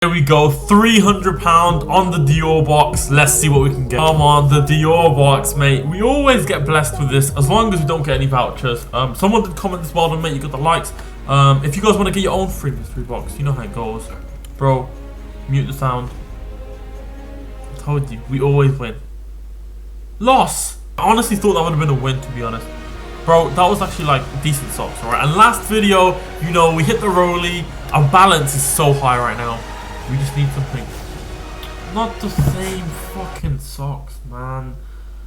Here we go, £300 on the Dior box. Let's see what we can get. Come on, the Dior box, mate. We always get blessed with this as long as we don't get any vouchers. Someone did comment this well, mate. You got the likes. If you guys want to get your own free mystery box, you know how it goes. Bro, mute the sound. I told you, we always win. Loss. I honestly thought that would have been a win, to be honest. Bro, that was actually like decent socks, alright? And last video, you know, we hit the rollie. Our balance is so high right now. We just need something. Not the same fucking socks, man.